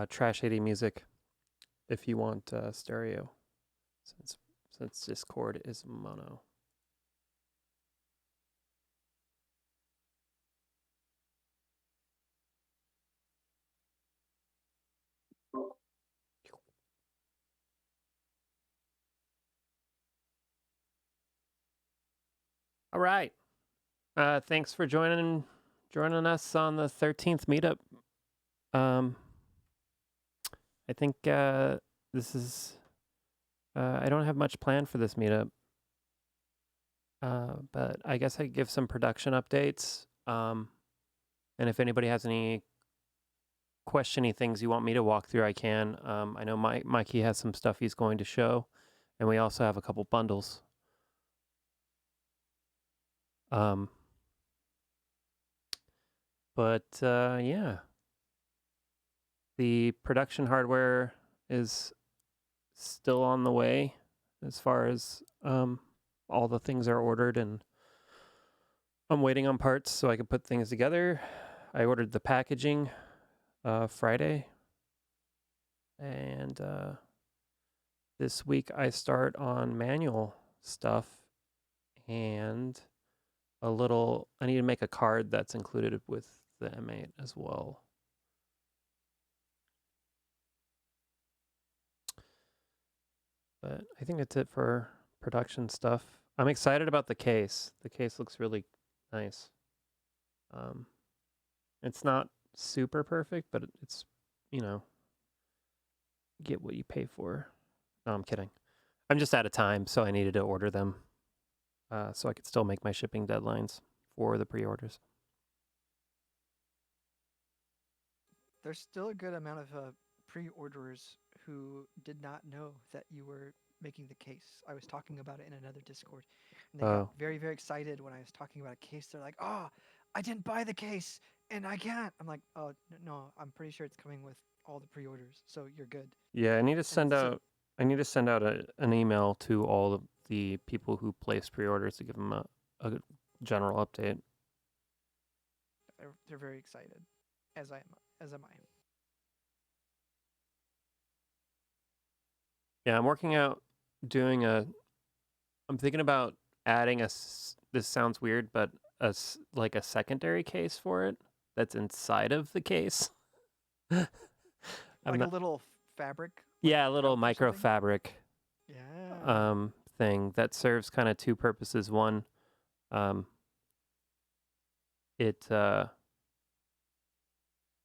Trash 80 music if you want stereo, since Discord is mono. All right. Thanks for joining us on the 13th meetup. I think this is. I don't have much planned for this meetup, but I guess I could give some production updates. And if anybody has any questiony things you want me to walk through, I can. I know Mikey has some stuff he's going to show, and we also have a couple bundles. But yeah, the production hardware is still on the way as far as all the things are ordered, and I'm waiting on parts so I can put things together. I ordered the packaging Friday, and this week I start on manual stuff, and I need to make a card that's included with the M8 as well. But I think that's it for production stuff. I'm excited about the case. The case looks really nice. It's not super perfect, but it's, get what you pay for. No, I'm kidding. I'm just out of time, so I needed to order them so I could still make my shipping deadlines for the pre-orders. There's still a good amount of pre-orderers who did not know that you were making the case. I was talking about it in another Discord, and they got very, very excited when I was talking about a case. They're like, "Oh, I didn't buy the case, and I can't." I'm like, "Oh, no, I'm pretty sure it's coming with all the pre-orders, so you're good." Yeah, I need to send out an email to all of the people who placed pre-orders to give them a general update. They're very excited, as am I. Yeah, I'm working out doing I'm thinking about adding this sounds weird, but like a secondary case for it that's inside of the case. Like a little fabric. Yeah, a little micro fabric. Yeah. Thing that serves kind of two purposes. One, it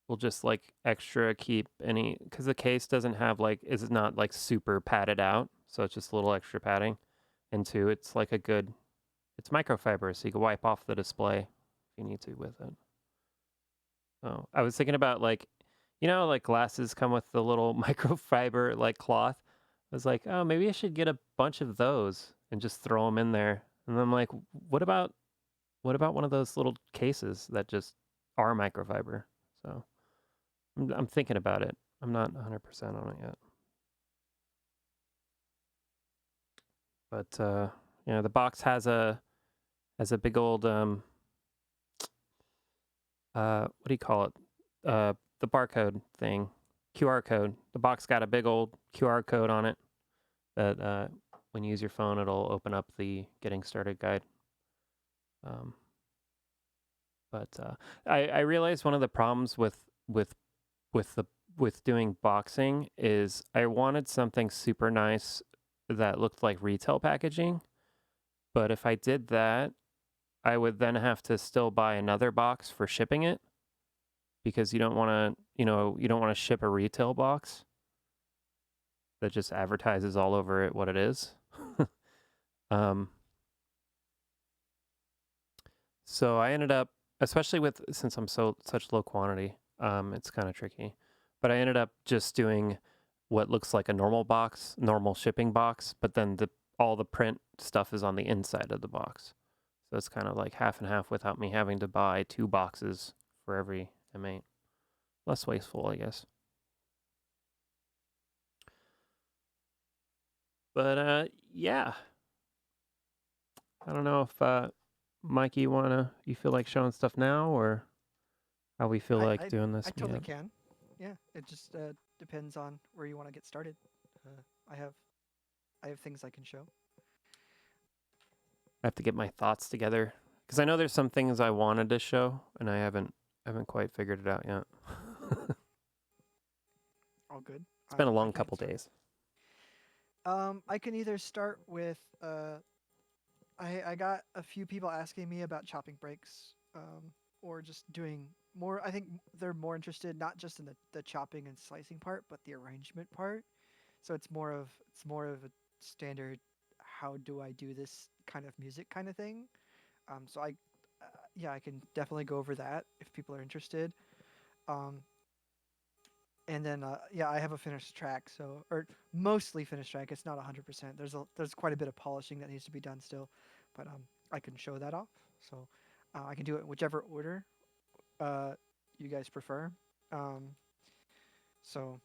will just like extra keep any, because the case doesn't have is not like super padded out, so it's just a little extra padding. And two, it's like it's microfiber, so you can wipe off the display if you need to with it. So I was thinking about like glasses come with the little microfiber like cloth. I was like, oh, maybe I should get a bunch of those and just throw them in there. And then I'm like, what about one of those little cases that just are microfiber? So I'm thinking about it. I'm not 100% on it yet. But the box has a big old what do you call it? The barcode thing, QR code. The box got a big old QR code on it that when you use your phone, it'll open up the getting started guide. But I realized one of the problems with doing boxing is I wanted something super nice that looked like retail packaging. But if I did that, I would then have to still buy another box for shipping it, because you don't want to ship a retail box that just advertises all over it what it is. So I ended up, especially since I'm such low quantity, it's kind of tricky. But I ended up just doing what looks like a normal shipping box, but then all the print stuff is on the inside of the box. So it's kind of like half and half without me having to buy 2 boxes for every M8. Less wasteful, I guess. But yeah. I don't know if Mikey, you feel like showing stuff now, or how we feel like doing this? I totally can. Yeah, it just depends on where you want to get started. Uh, I have I have things I can show. I have to get my thoughts together because I know there's some things I wanted to show and I haven't quite figured it out yet. All good. It's been a I long can get couple started. days. I can either start with I got a few people asking me about chopping breaks, or just doing more. I think they're more interested not just in the chopping and slicing part, but the arrangement part. So it's more of a standard. How do I do this kind of music kind of thing? So yeah, I can definitely go over that if people are interested. Um, and then yeah, I have a finished track, so or mostly finished track. It's not 100%. There's quite a bit of polishing that needs to be done still, but I can show that off. So I can do it in whichever order uh, you guys prefer. Um, so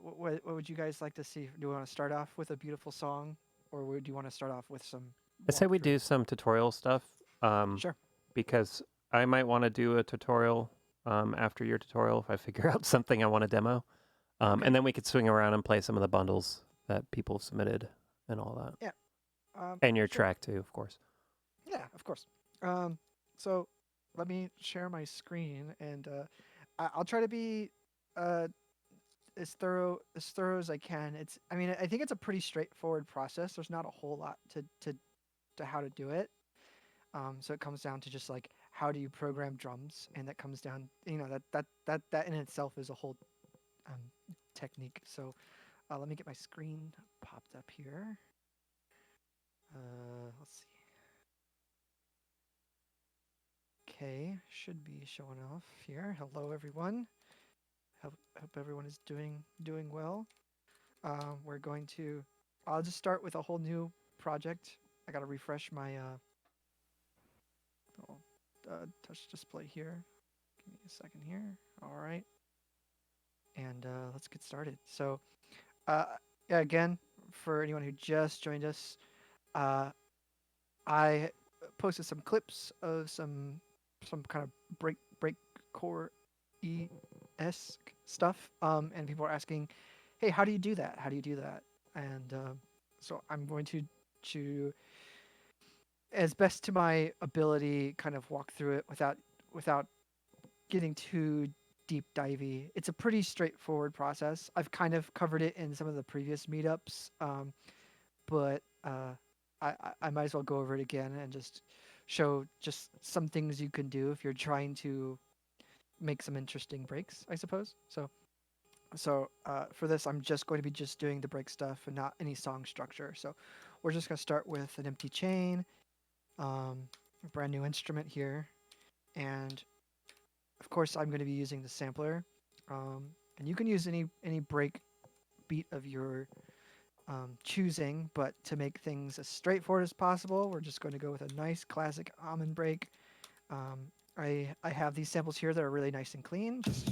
what would you guys like to see? Do you want to start off with a beautiful song, or would you want to start off with some I say we walkthrough? do some tutorial stuff um, Sure. because I might want to do a tutorial after your tutorial if I figure out something I want to demo. Okay. And then we could swing around and play some of the bundles that people submitted and all that. Yeah. And your Sure. track too, of course. Yeah, of course. Um, so let me share my screen, and I'll try to be uh, as thorough as I can. I mean, I think it's a pretty straightforward process. There's not a whole lot to how to do it. So it comes down to just like how do you program drums, and that comes down, that in itself is a whole um, technique. So let me get my screen popped up here. Let's see. Okay, should be showing off here. Hello, everyone. Hope everyone is doing well. We're going to. I'll just start with a whole new project. I gotta refresh my little, touch display here. Give me a second here. All right, and let's get started. So, uh, yeah, again, for anyone who just joined us, uh, I posted some clips of some kind of breakcore esque stuff, and people are asking, "Hey, how do you do that? How do you do that?" And so I'm going to, as best to my ability, kind of walk through it without getting too deep divey. It's a pretty straightforward process. I've kind of covered it in some of the previous meetups, but I might as well go over it again and just show just some things you can do if you're trying to make some interesting breaks, I suppose. So for this, I'm just going to be just doing the break stuff and not any song structure. So we're just going to start with an empty chain, a brand new instrument here, and of course I'm going to be using the sampler. And you can use any break beat of your choosing, but to make things as straightforward as possible, we're just going to go with a nice classic almond break. I have these samples here that are really nice and clean. Just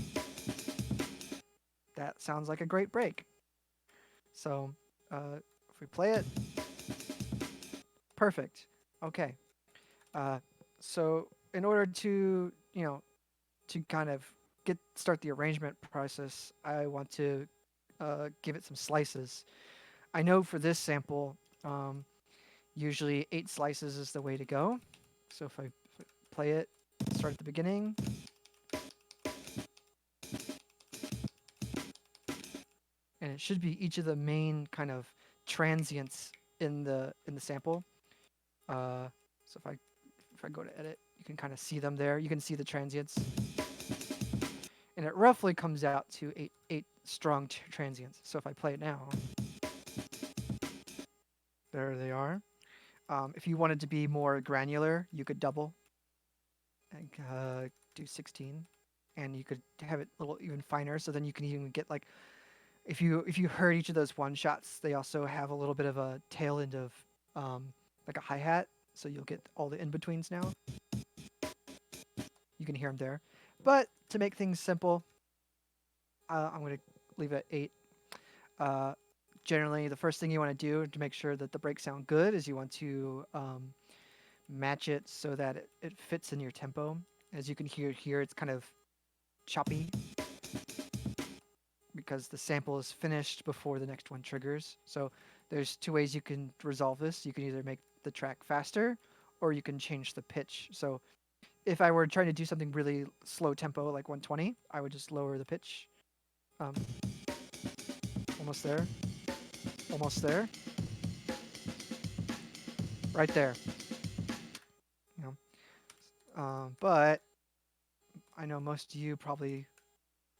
that sounds like a great break. So if we play it, perfect. Okay. Uh, so in order to to kind of start the arrangement process, I want to give it some slices. I know for this sample, usually 8 slices is the way to go. So if I play it, start at the beginning, and it should be each of the main kind of transients in the sample. So if I go to edit, you can kind of see them there. You can see the transients, and it roughly comes out to eight strong transients. So if I play it now, there they are. If you wanted to be more granular, you could double and do 16, and you could have it a little even finer. So then you can even get like if you heard each of those one shots, they also have a little bit of a tail end of like a hi hat. So you'll get all the in betweens now. You can hear them there. But to make things simple, I'm going to leave it at 8. Uh, Generally, the first thing you want to do to make sure that the breaks sound good is you want to match it so that it fits in your tempo. As you can hear here, it's kind of choppy. because the sample is finished before the next one triggers. So there's two ways you can resolve this. You can either make the track faster or you can change the pitch. So if I were trying to do something really slow tempo like 120, I would just lower the pitch. Um, almost there. Almost there. Right there. You know. But I know most of you probably,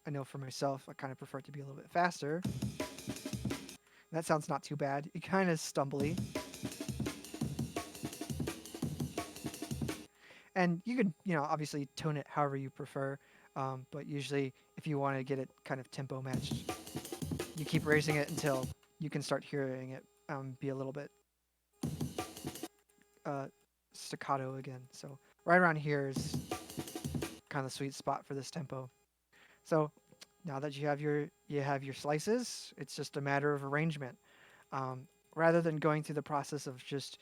I know for myself, I kind of prefer it to be a little bit faster. That sounds not too bad. It kind of stumbly. And you can, obviously tone it however you prefer. But usually, if you want to get it kind of tempo matched, you keep raising it until you can start hearing it be a little bit staccato again. So right around here is kind of the sweet spot for this tempo. So now that you have your slices, it's just a matter of arrangement. Rather than going through the process of just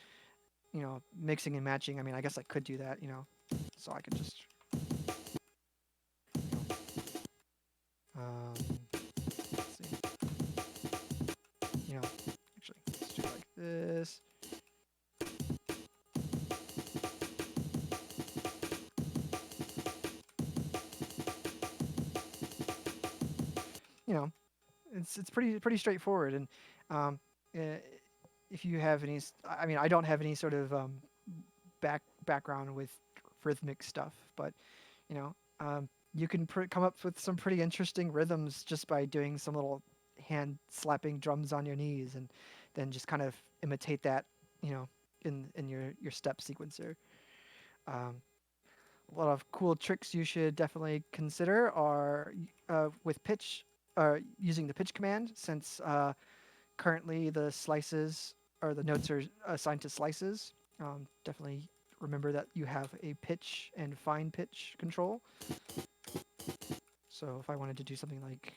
mixing and matching. I mean, I guess I could do that, so I could just let's see. Actually, let's do it like this. It's pretty straightforward. And if you have any, I mean, I don't have any sort of background with rhythmic stuff, but you can come up with some pretty interesting rhythms just by doing some little hand slapping drums on your knees, and then just kind of imitate that, in your step sequencer. A lot of cool tricks you should definitely consider are with pitch, using the pitch command, since currently the slices or the notes are assigned to slices. Definitely remember that you have a pitch and fine pitch control. So if I wanted to do something like,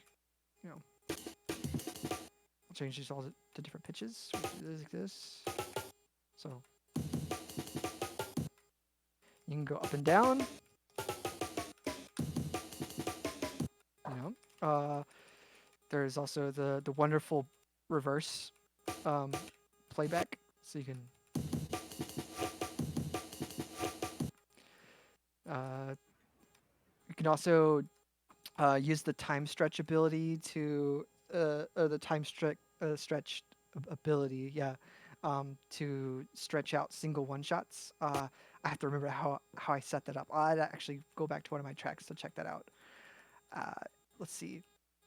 I'll change these all to different pitches, like this. So you can go up and down. There's also the wonderful reverse playback, so you can also use the time stretch ability to or the time stretch ability, to stretch out single one shots. I have to remember how I set that up. I'd actually go back to one of my tracks to check that out. Let's see.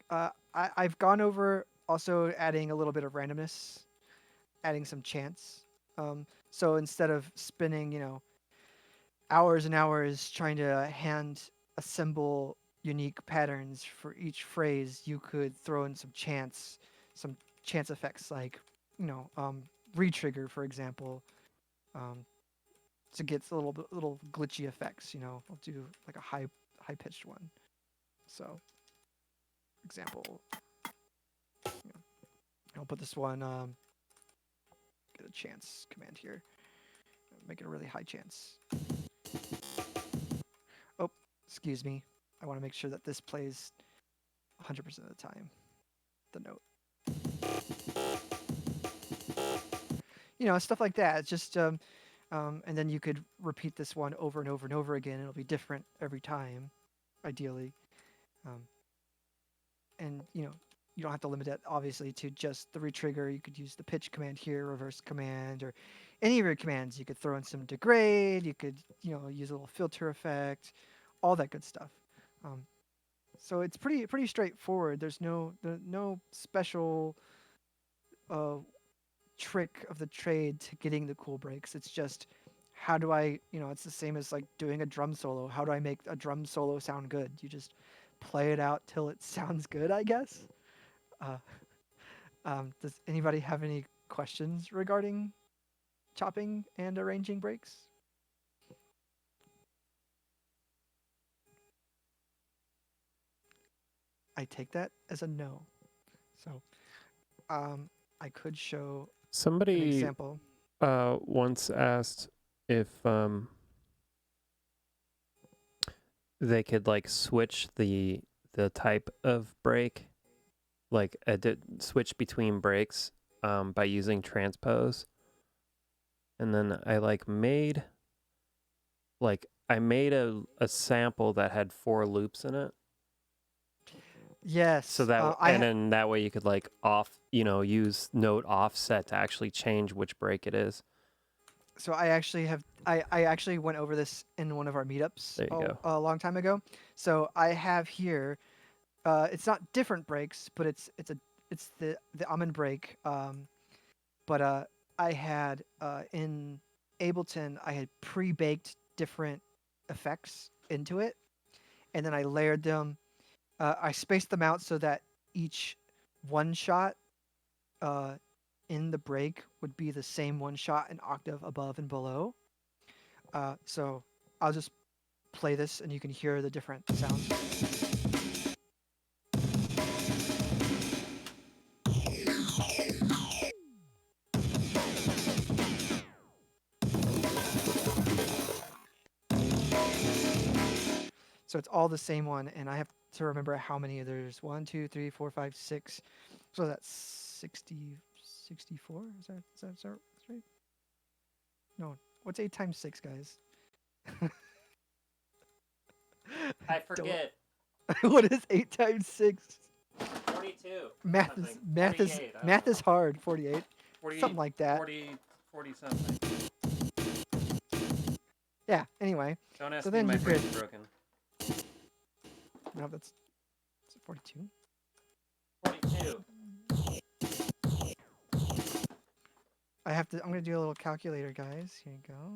I've gone over also adding a little bit of randomness, adding some chance. So instead of spending, hours and hours trying to hand assemble unique patterns for each phrase, you could throw in some chance effects like, retrigger, for example, to get a little glitchy effects. I'll do like a high pitched one. So, example, I'll put this one. Get a chance command here. Make it a really high chance. Oh, excuse me. I want to make sure that this plays 100% of the time. The note. Stuff like that. It's just, and then you could repeat this one over and over and over again. It'll be different every time, ideally. And, you don't have to limit it, obviously, to just the retrigger. You could use the pitch command here, reverse command, or any of your commands. You could throw in some degrade. You could, use a little filter effect, all that good stuff. So it's pretty straightforward. There's no special trick of the trade to getting the cool breaks. It's just, how do I, it's the same as like doing a drum solo. How do I make a drum solo sound good? You just play it out till it sounds good, I guess. Does anybody have any questions regarding chopping and arranging breaks? I take that as a no. So, I could show somebody an example. Once asked if they could like switch the type of break like switch between breaks by using transpose, and then I made a sample that had 4 loops in it. So Yes, that and then that way you could use note offset to actually change which break it is. So I actually went over this in one of our meetups There you go. a long time ago. So I have here, it's not different breaks, but it's the almond break. But I had in Ableton, I had pre-baked different effects into it, and then I layered them. I spaced them out so that each one shot uh, in the break would be the same one shot an octave above and below. So I'll just play this and you can hear the different sounds. So it's all the same one, and I have to remember how many there's 1, 2, 3, 4, 5, 6. So that's 60, 64? Is that right? No. What's 8 times 6, guys? I forget. What is 8 times 6? 42. Math is hard. 48. 40, something like that. 40 something. Yeah, anyway. Don't ask me, my brain's broken. No, that's 42. 42. I'm going to do a little calculator, guys. Here you go.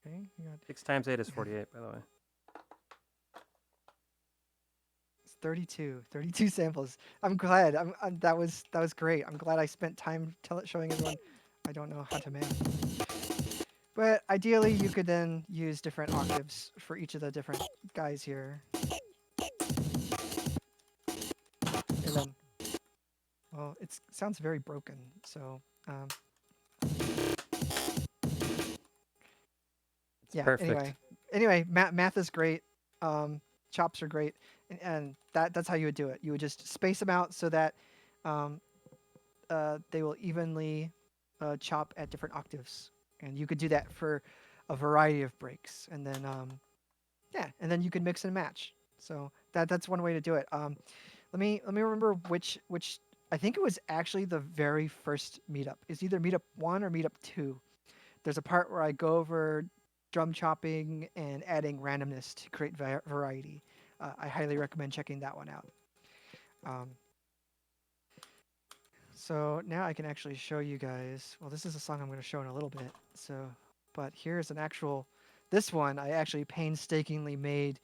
Okay. 6 times 8 is 48, by the way. It's 32. 32 samples. I'm glad. That was great. I'm glad I spent time showing everyone I don't know how to math. But ideally, you could then use different octaves for each of the different guys here. And then, well, it sounds very broken. So, yeah. Perfect. Anyway, math is great. Chops are great, and that's how you would do it. You would just space them out so that they will evenly chop at different octaves, and you could do that for a variety of breaks, and then and then you can mix and match. So that's one way to do it. Let me remember which I think it was actually the very first meetup. It's either meetup 1 or meetup 2. There's a part where I go over drum chopping and adding randomness to create variety. I highly recommend checking that one out. So now I can actually show you guys. Well, this is a song I'm going to show in a little bit. But here's an actual. This one I actually painstakingly made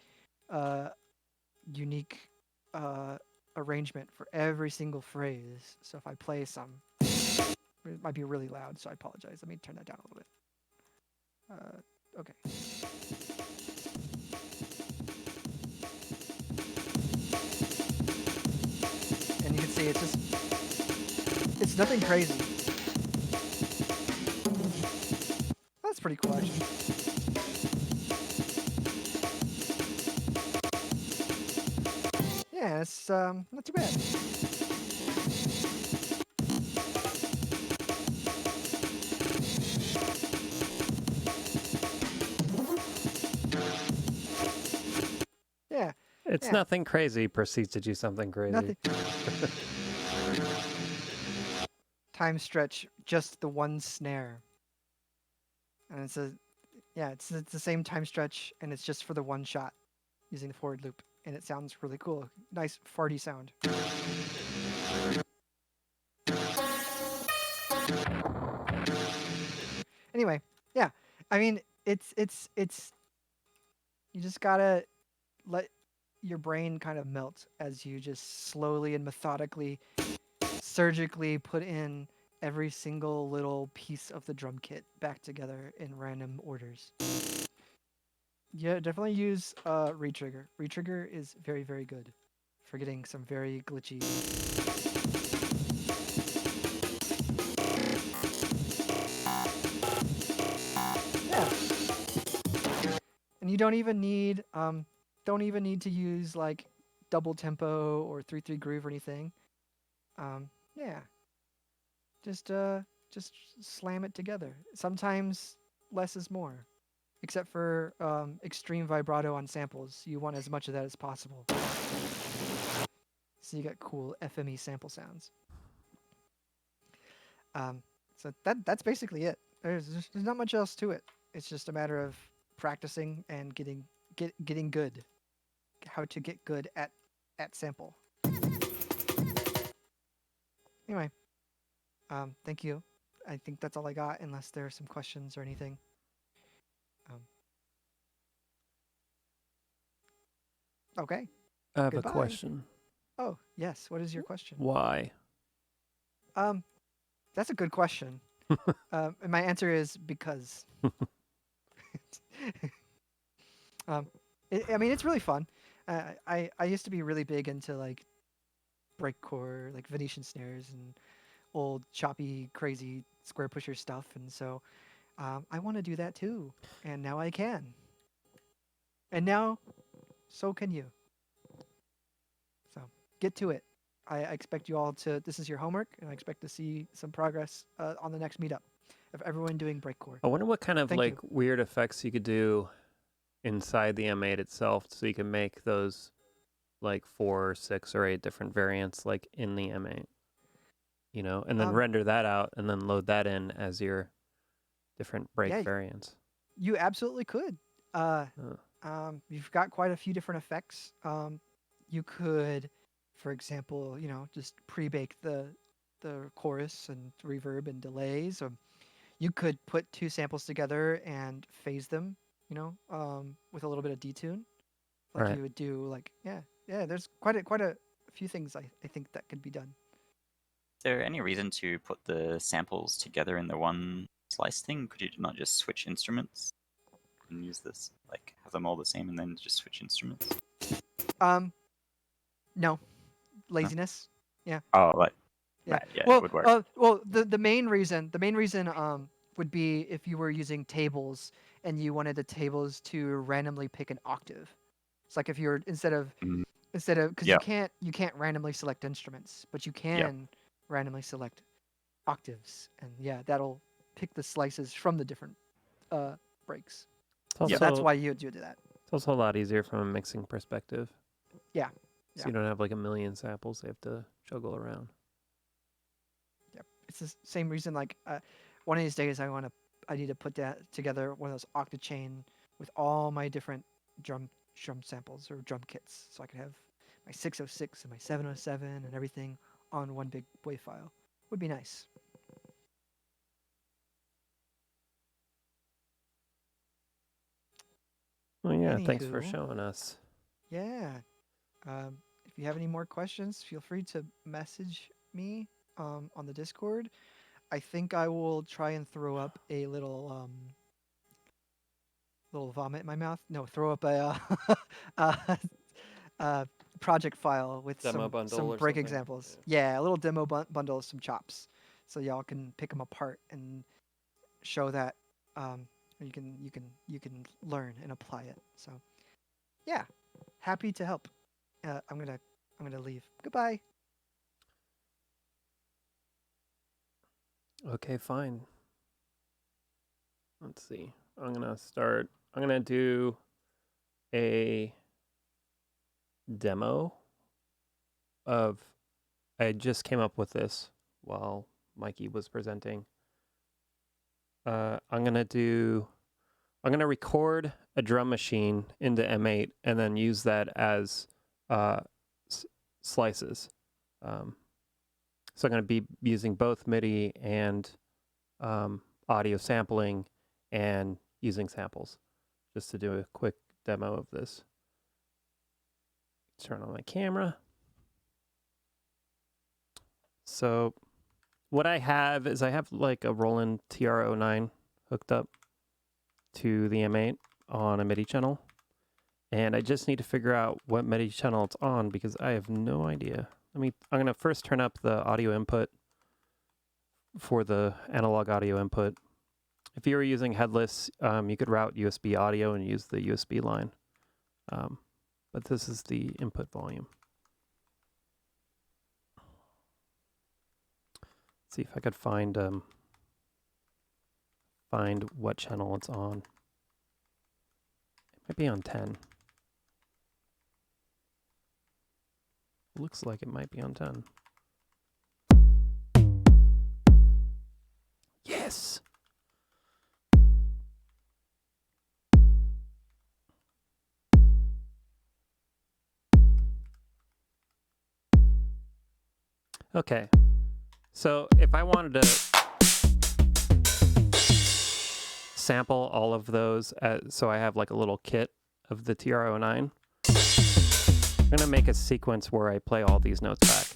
unique arrangement for every single phrase. So if I play some, it might be really loud, so I apologize. Let me turn that down a little bit. Okay. And you can see it's nothing crazy. That's pretty cool, actually. Yeah, it's not too bad. Yeah. It's nothing crazy proceeds to do something crazy. Nothing. Time stretch, just the one snare. And it's it's the same time stretch, and it's just for the one shot using the forward loop, and it sounds really cool. Nice farty sound. Anyway, yeah. I mean, it's you just gotta let your brain kind of melt as you just slowly and methodically, surgically put in every single little piece of the drum kit back together in random orders. Yeah, definitely use retrigger. Retrigger is very, very good for getting some very glitchy. Yeah. And you don't even need to use like double tempo or 3/3 groove or anything. Yeah, just slam it together. Sometimes less is more. Except for extreme vibrato on samples, you want as much of that as possible. So you get cool FME sample sounds. Um, so that's basically it. There's not much else to it. It's just a matter of practicing and getting good. How to get good at sample. Anyway, thank you. I think that's all I got, unless there are some questions or anything. Um, okay. I have a Goodbye. question. Oh yes. What is your question? Why? Um, that's a good question. And my answer is because. um, I mean, it's really fun. I used to be really big into like breakcore, like Venetian snares and old choppy, crazy square pusher stuff, and so I want to do that too. And now I can. And now, so can you. So get to it. I expect you all to. This is your homework, and I expect to see some progress on the next meetup of everyone doing breakcore. I wonder what kind of Thank like you. weird effects you could do inside the M8 itself, so you can make those like 4, 6, or 8 different variants like in the M8, and then Um, render that out and then load that in as your different break yeah, variants. you absolutely could. Uh, Uh, you've got quite a few different effects. You could, for example, just pre-bake the chorus and reverb and delays. You could put two samples together and phase them. With a little bit of detune, like right. you would do. Like yeah. There's quite a few things I think that could be done. Is there any reason to put the samples together in the one slice thing? Could you not just switch instruments and use this, like have them all the same and then just switch instruments? No, No? laziness. Yeah. Oh, right. Yeah. Right, yeah, it Well, would work. the main reason would be if you were using tables and you wanted the tables to randomly pick an octave. It's like if you're Mm, instead of because yeah, you can't randomly select instruments, but you yeah. can randomly select octaves, and yeah, that'll pick the slices from the different breaks. It's So Yep. that's also why you would do that. it's also a lot easier from a mixing perspective. Yeah. So Yeah. you don't have like a million samples they have to juggle around. Yep. It's the same reason. Like one of these days, I need to put that together one of those octachain with all my different drum samples or drum kits, so I could have my 606 and my 707 and everything on one big WAV file. Would be nice. Well, yeah, thanks for Anywho, showing us. yeah. If you have any more questions, feel free to message me on the Discord. I think I will try and throw up a little vomit in my mouth. No, throw up a uh, uh, project file with Demo bundle some or break something. examples. Yeah, a little demo bundle of some chops, so y'all can pick them apart and show that you can learn and apply it. So yeah, happy to help. I'm gonna leave. Goodbye. Okay, fine. Let's see. I'm gonna do a demo of. I just came up with this while Mikey was presenting. I'm gonna record a drum machine into M8 and then use that as slices. So I'm gonna be using both MIDI and audio sampling and using samples just to do a quick demo of this. Turn on my camera. So what I have is I have like a Roland TR-09 hooked up to the M8 on a MIDI channel. And I just need to figure out what MIDI channel it's on because I have no idea. I'm going to first turn up the audio input for the analog audio input. If you were using headless, you could route USB audio and use the USB line. But this is the input volume. see if I could find what channel it's on. It might be on 10. Looks like it might be on 10. Yes! Okay. So if I wanted to sample all of those, so I have like a little kit of the TR-09, I'm going to make a sequence where I play all these notes back.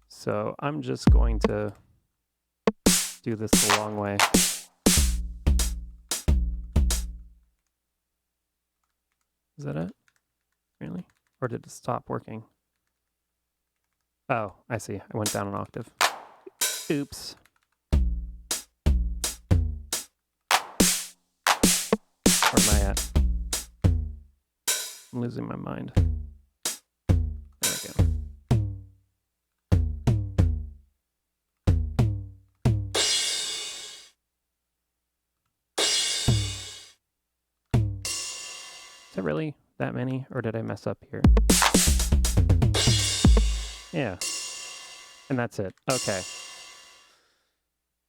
So I'm just going to do this the long way. Is that it? Really? Or did it stop working? Oh, I see. I went down an octave. Oops. Where am I at? I'm losing my mind. There we go. Is it really that many, or did I mess up here? Yeah. And that's it. Okay.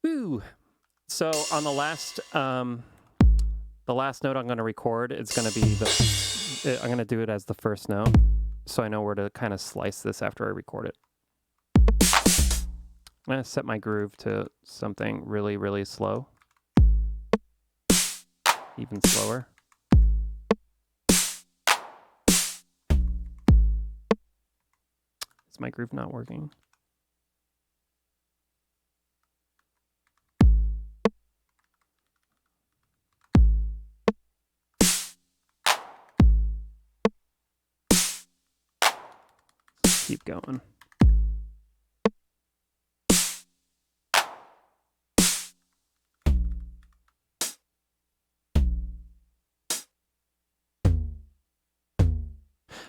Woo! So on the last note I'm going to record, it's going to be I'm going to do it as the first note, so I know where to kind of slice this after I record it. I'm going to set my groove to something really, really slow. Even slower. Is my groove not working? Keep going.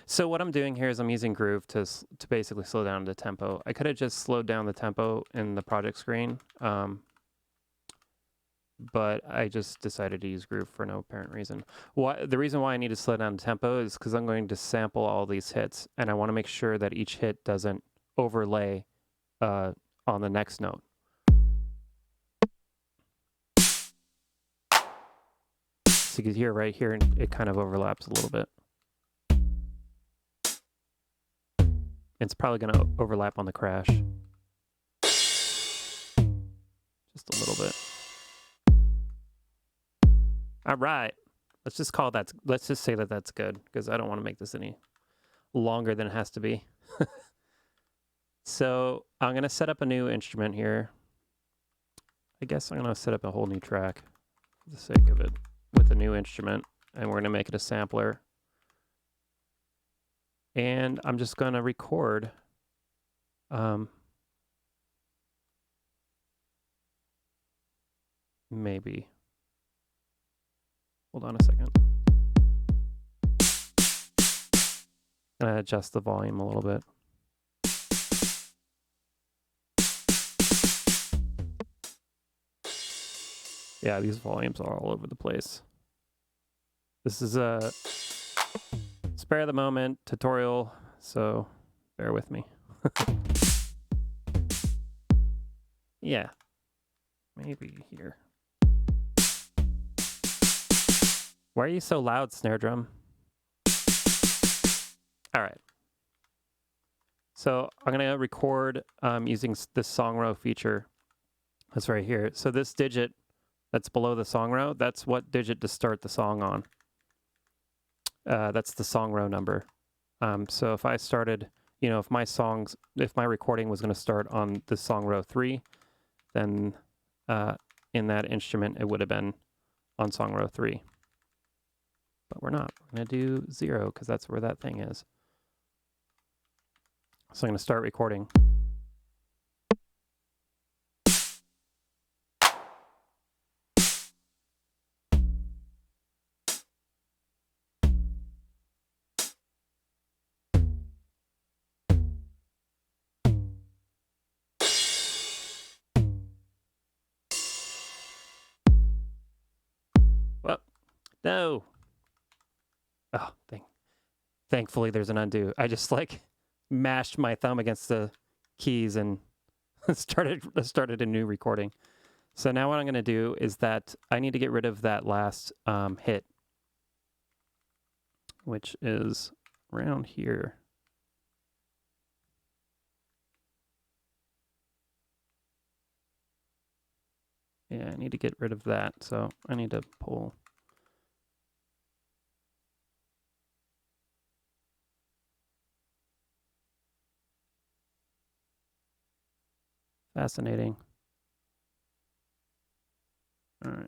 So what I'm doing here is I'm using Groove to basically slow down the tempo. I could have just slowed down the tempo in the project screen, but I just decided to use Groove for no apparent reason. The reason why I need to slow down the tempo is because I'm going to sample all these hits, and I want to make sure that each hit doesn't overlay on the next note. So you can hear right here, it kind of overlaps a little bit. It's probably going to overlap on the crash. Just a little bit. All right. Let's just say that that's good, because I don't want to make this any longer than it has to be. So I'm going to set up a new instrument here. I guess I'm going to set up a whole new track for the sake of it with a new instrument, and we're going to make it a sampler. And I'm just going to record maybe. Hold on a second. I'm going to adjust the volume a little bit. Yeah, these volumes are all over the place. This is a spare the moment tutorial, so bear with me. Yeah, maybe here. Why are you so loud, snare drum? All right. So I'm going to record using this song row feature. That's right here. So this digit that's below the song row, that's what digit to start the song on. That's the song row number. So if I started, if my recording was going to start on the song row 3, then in that instrument it would have been on song row 3. But we're not. We're going to do 0 because that's where that thing is. So I'm going to start recording. No. Oh, thankfully there's an undo. I just like mashed my thumb against the keys and started a new recording. So now what I'm going to do is that I need to get rid of that last hit, which is around here. Yeah, I need to get rid of that. So I need to pull. Fascinating. All right.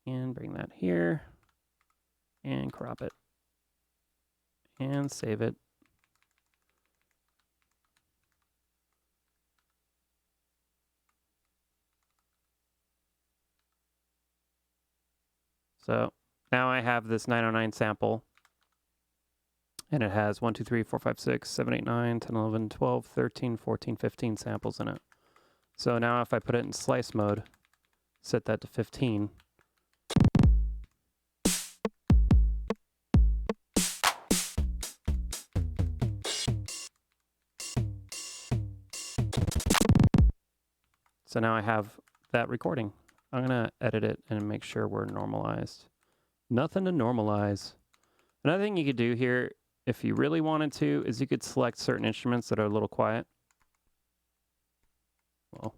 And bring that here. And crop it. And save it. So now I have this 909 sample. And it has 1, 2, 3, 4, 5, 6, 7, 8, 9, 10, 11, 12, 13, 14, 15 samples in it. So now if I put it in slice mode, set that to 15. So now I have that recording. I'm going to edit it and make sure we're normalized. Nothing to normalize. Another thing you could do here, if you really wanted to, is you could select certain instruments that are a little quiet. Well,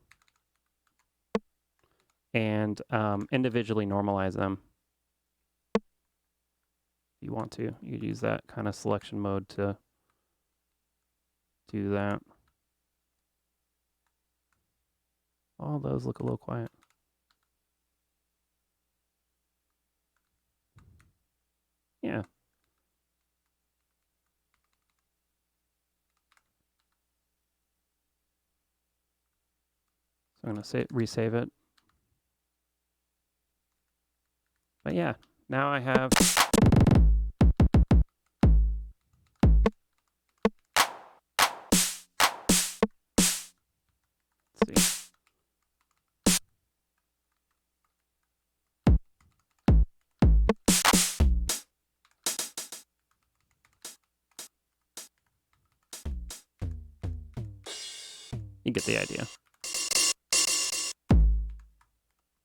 and individually normalize them. If you want to, you could use that kind of selection mode to do that. All those look a little quiet. Yeah. So I'm going to resave it. But yeah, now I have... Let's see. You get the idea.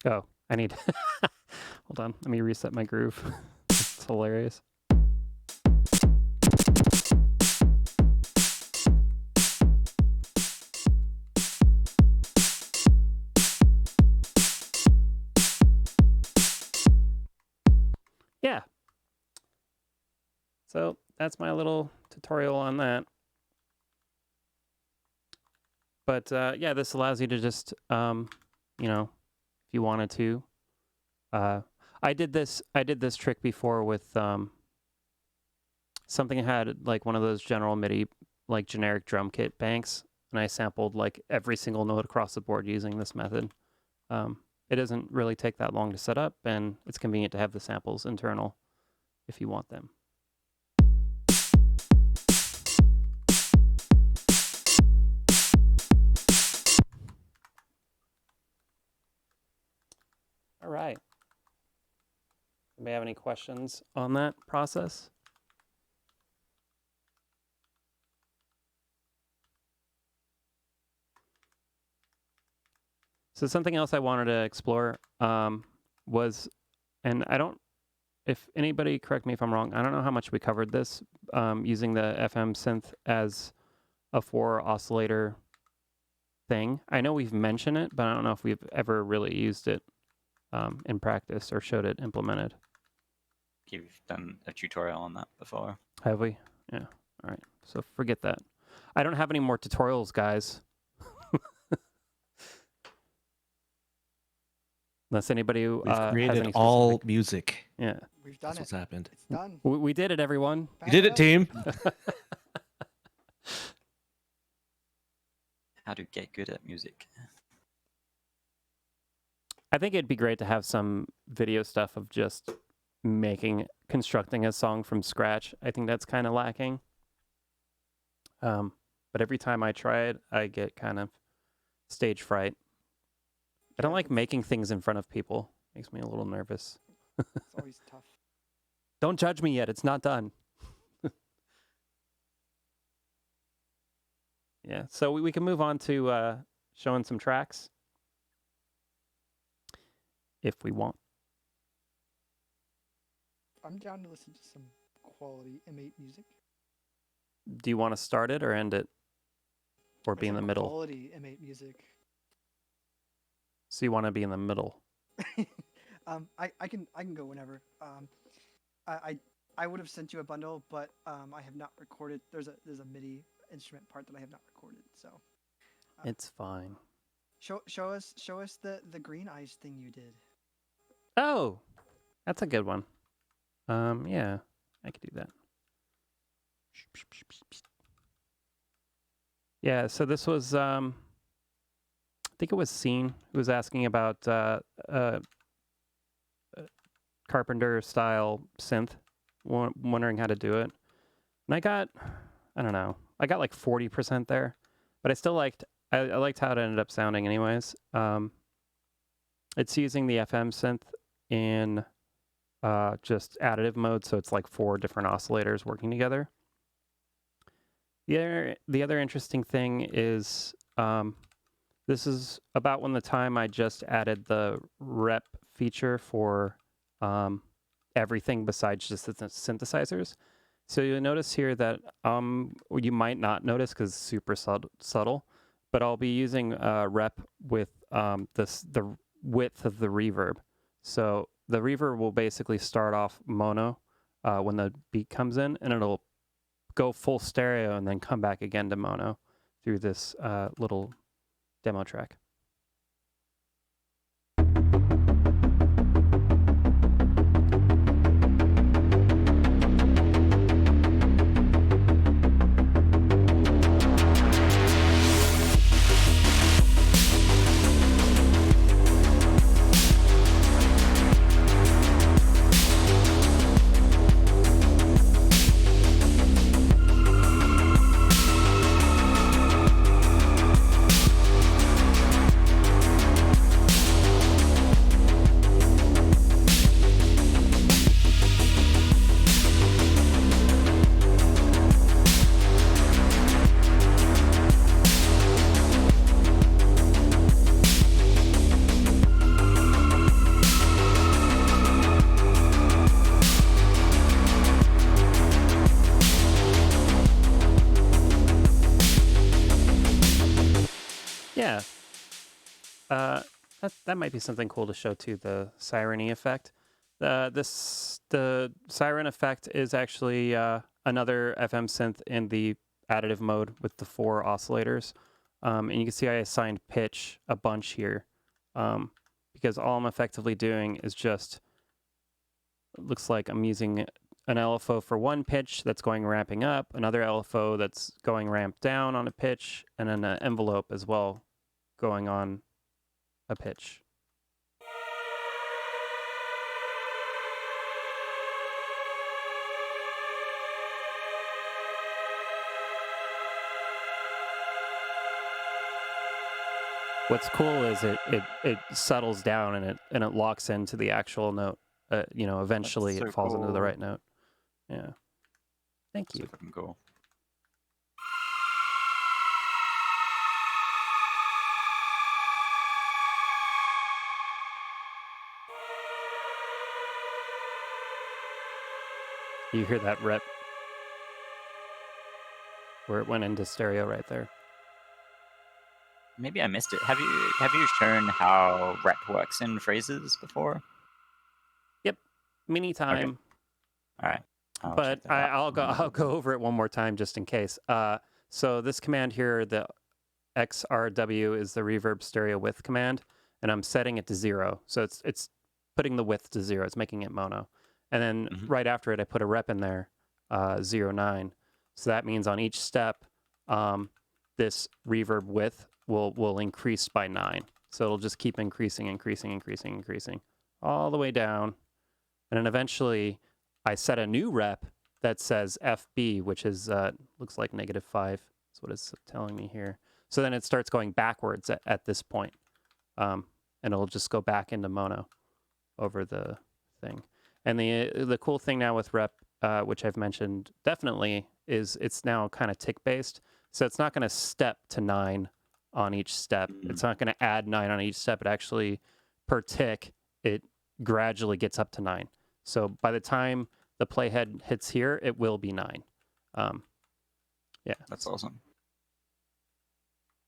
Oh, I need... Hold on, let me reset my groove. It's hilarious. Yeah. So that's my little tutorial on that. But yeah, this allows you to just, you know, if you wanted to. I did this trick before with something that had like one of those general MIDI, like generic drum kit banks, and I sampled like every single note across the board using this method. It doesn't really take that long to set up, and it's convenient to have the samples internal if you want them. All right. Anybody have any questions on that process? So something else I wanted to explore was, and I don't, if anybody correct me if I'm wrong, I don't know how much we covered this using the FM synth as a 4 oscillator thing. I know we've mentioned it, but I don't know if we've ever really used it in practice or showed it implemented. You've done a tutorial on that before. Have we? Yeah. All right. So forget that. I don't have any more tutorials, guys. Unless anybody who We've has created any all specific... music. Yeah. We've done That's what's it. happened. It's done. We did it, everyone. You did it, team. How to get good at music. I think it'd be great to have some video stuff of just constructing a song from scratch. I think that's kind of lacking. But every time I try it, I get kind of stage fright. I don't like making things in front of people. Makes me a little nervous. It's always tough. Don't judge me yet. It's not done. Yeah, so we can move on to showing some tracks if we want. I'm down to listen to some quality M8 music. Do you want to start it or end it? Or be in the middle? Quality M8 music. So you want to be in the middle? I can go whenever. I would have sent you a bundle, but I have not recorded. There's a MIDI instrument part that I have not recorded, so it's fine. Show us the Greeneyes thing you did. Oh, that's a good one. Yeah, I could do that. Yeah, so this was I think it was Scene who was asking about Carpenter style synth, wondering how to do it. And I got like 40% there, but I still liked I liked how it ended up sounding anyways. It's using the FM synth in just additive mode, so it's like 4 different oscillators working together. The other interesting thing is this is about when the time I just added the rep feature for everything besides just the synthesizers. So you'll notice here that you might not notice because it's super subtle, but I'll be using rep with the width of the reverb. So the reverb will basically start off mono when the beat comes in, and it'll go full stereo and then come back again to mono through this little demo track. Yeah, that might be something cool to show too. The siren-y effect. The siren effect is actually another FM synth in the additive mode with the 4 oscillators, and you can see I assigned pitch a bunch here, because all I'm effectively doing is just, it looks like I'm using an LFO for one pitch that's going ramping up, another LFO that's going ramped down on a pitch, and then an envelope as well going on a pitch. What's cool is it settles down and it locks into the actual note. Eventually it falls into the right note. Yeah. Thank you. So fucking cool. You hear that rep where it went into stereo right there. Maybe I missed it. Have you shown how rep works in phrases before? Yep, many time. Okay. All right. But I'll go over it one more time just in case. So this command here, the XRW, is the reverb stereo width command, and I'm setting it to 0. So it's putting the width to 0. It's making it mono. And then right after it, I put a rep in there, 0.9. So that means on each step, this reverb width will increase by 9. So it'll just keep increasing all the way down. And then eventually I set a new rep that says FB, which is, looks like -5. That's what it's telling me here. So then it starts going backwards at this point. And it'll just go back into mono over the thing. And the cool thing now with rep, which I've mentioned definitely, is it's now kind of tick based. So it's not going to step to 9 on each step. It's not going to add 9 on each step. It actually, per tick, it gradually gets up to 9. So by the time the playhead hits here, it will be 9. Yeah. That's awesome.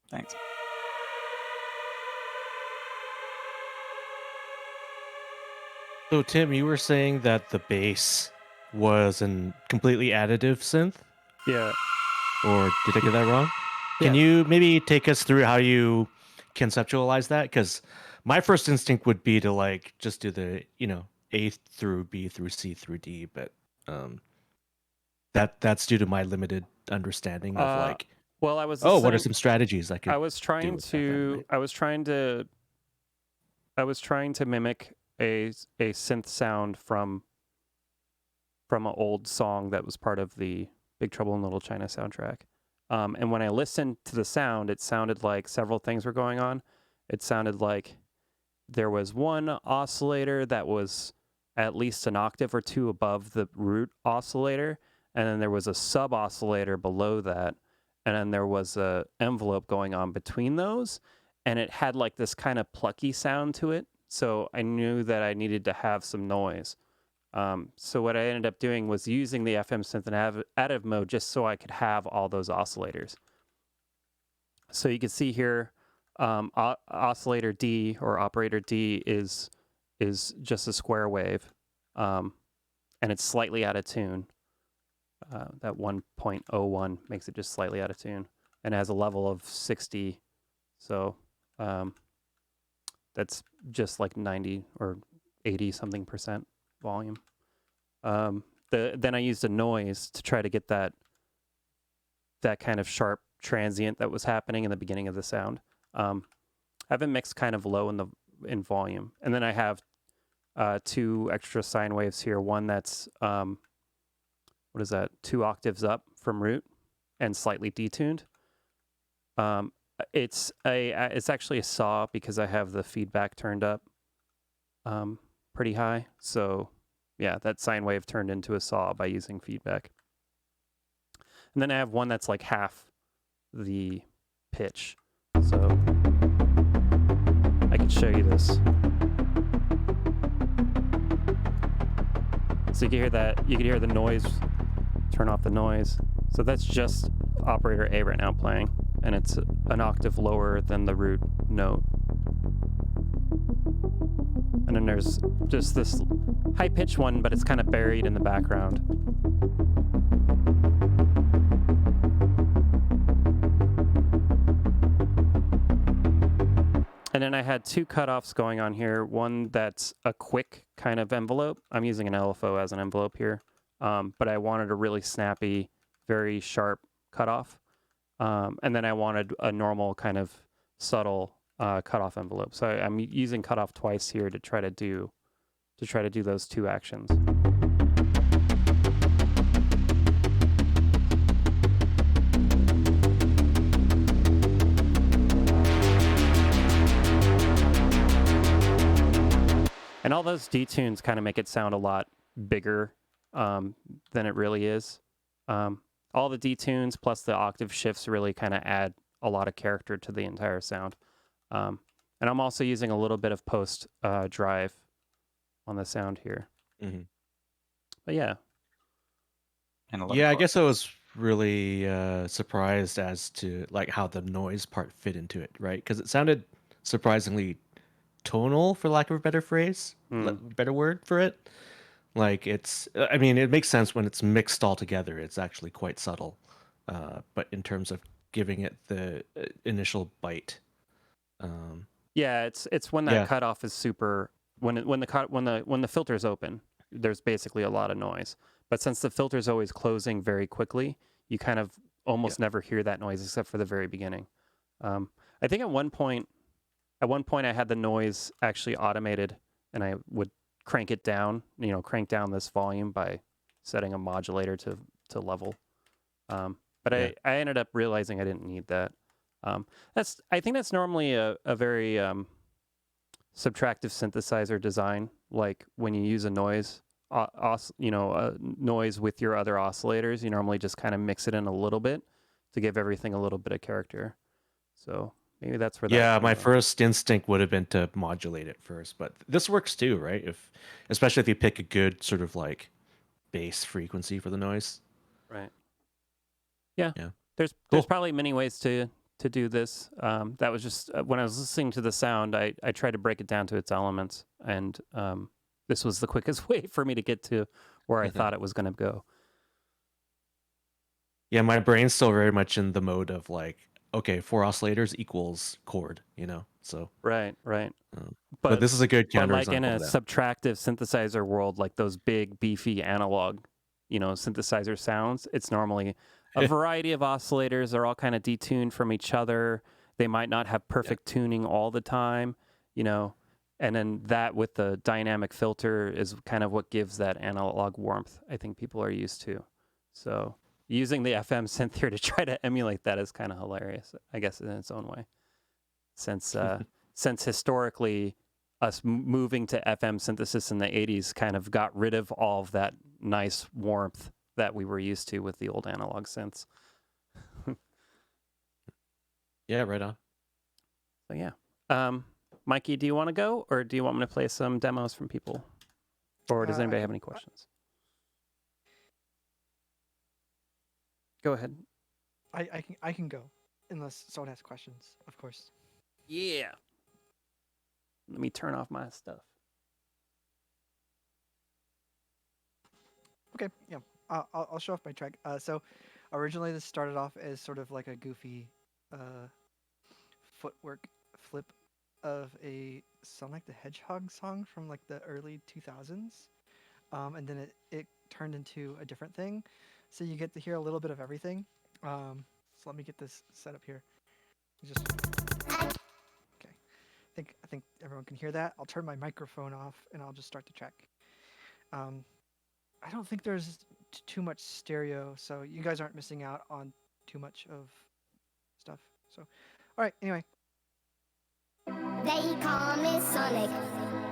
Thanks. So Tim, you were saying that the bass was a completely additive synth? Yeah. Or did I get that wrong? Yeah. Can you maybe take us through how you conceptualize that? Because my first instinct would be to like just do the, A through B through C through D, but that's due to my limited understanding of like, well, I was what are some strategies I could I was trying with FM, right? I was trying to mimic a synth sound from an old song that was part of the Big Trouble in Little China soundtrack. And when I listened to the sound, it sounded like several things were going on. It sounded like there was one oscillator that was at least an octave or two above the root oscillator, and then there was a sub oscillator below that, and then there was a envelope going on between those, and it had like this kind of plucky sound to it. So I knew that I needed to have some noise. So what I ended up doing was using the FM synth in additive mode just so I could have all those oscillators. So you can see here, oscillator D or operator D is just a square wave, and it's slightly out of tune. That 1.01 makes it just slightly out of tune, and has a level of 60. So that's just like 90 or 80 something percent volume. Then I used a noise to try to get that kind of sharp transient that was happening in the beginning of the sound. I have it mixed kind of low in volume, and then I have 2 extra sine waves here. One that's 2 octaves up from root and slightly detuned. It's actually a saw because I have the feedback turned up pretty high. So yeah, that sine wave turned into a saw by using feedback. And then I have one that's like half the pitch. So I can show you this. So you can hear that. You can hear the noise. Turn off the noise. So that's just operator A right now playing, and it's an octave lower than the root note. And then there's just this high-pitched one, but it's kind of buried in the background. And then I had 2 cutoffs going on here. One that's a quick kind of envelope. I'm using an LFO as an envelope here. But I wanted a really snappy, very sharp cutoff. And then I wanted a normal kind of subtle cutoff envelope. So I'm using cutoff twice here to try to do those 2 actions. And all those detunes kind of make it sound a lot bigger than it really is. All the detunes plus the octave shifts really kind of add a lot of character to the entire sound. And I'm also using a little bit of post drive on the sound here. Mm-hmm. But yeah. I guess I was really surprised as to like how the noise part fit into it, right? Because it sounded surprisingly tonal, for lack of a better phrase, better word for it. Like it makes sense when it's mixed all together. It's actually quite subtle, but in terms of giving it the initial bite, it's when that cutoff is super. When the filter's open, there's basically a lot of noise. But since the filter's always closing very quickly, you kind of almost never hear that noise except for the very beginning. I think at one point I had the noise actually automated, and I would crank it down, crank down this volume by setting a modulator to level. But I ended up realizing I didn't need that. I think that's normally a very subtractive synthesizer design, like when you use a noise, noise with your other oscillators, you normally just kind of mix it in a little bit to give everything a little bit of character. So maybe that's where that. Yeah, my first instinct would have been to modulate it first, but this works too, right? Especially if you pick a good sort of like bass frequency for the noise. Right. Yeah. Yeah. There's probably many ways to do this. That was just when I was listening to the sound, I tried to break it down to its elements, and this was the quickest way for me to get to where I thought it was going to go. Yeah, my brain's still very much in the mode of like, okay, 4 oscillators equals chord, so. Right. But this is a good counterexample. But like in a subtractive synthesizer world, like those big, beefy analog, synthesizer sounds, it's normally a variety of oscillators. They're all kind of detuned from each other. They might not have perfect tuning all the time, and then that with the dynamic filter is kind of what gives that analog warmth I think people are used to. So using the FM synth here to try to emulate that is kind of hilarious, I guess, in its own way. Since historically us moving to FM synthesis in the 80s kind of got rid of all of that nice warmth that we were used to with the old analog synths. Yeah, right on. So yeah. Mikey, do you want to go, or do you want me to play some demos from people? Or does anybody have any questions? Go ahead. I can go, unless someone has questions, of course. Yeah. Let me turn off my stuff. Okay, yeah. I'll show off my track. So originally this started off as sort of like a goofy footwork flip of a Sonic the Hedgehog song from like the early 2000s. And then it turned into a different thing. So you get to hear a little bit of everything. So let me get this set up here. Okay. I think everyone can hear that. I'll turn my microphone off and I'll just start the track. I don't think there's too much stereo, so you guys aren't missing out on too much of stuff. So, all right, anyway. They call me Sonic,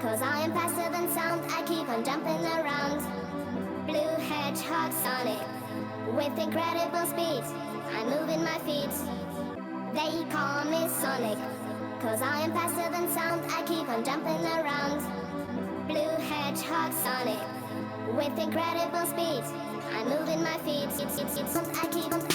'cause I am faster than sound. I keep on jumping around. Blue hedgehog Sonic, with incredible speed, I'm moving my feet. They call me Sonic, 'cause I am faster than sound. I keep on jumping around. Blue hedgehog Sonic, with incredible speed, I'm moving my feet. I keep on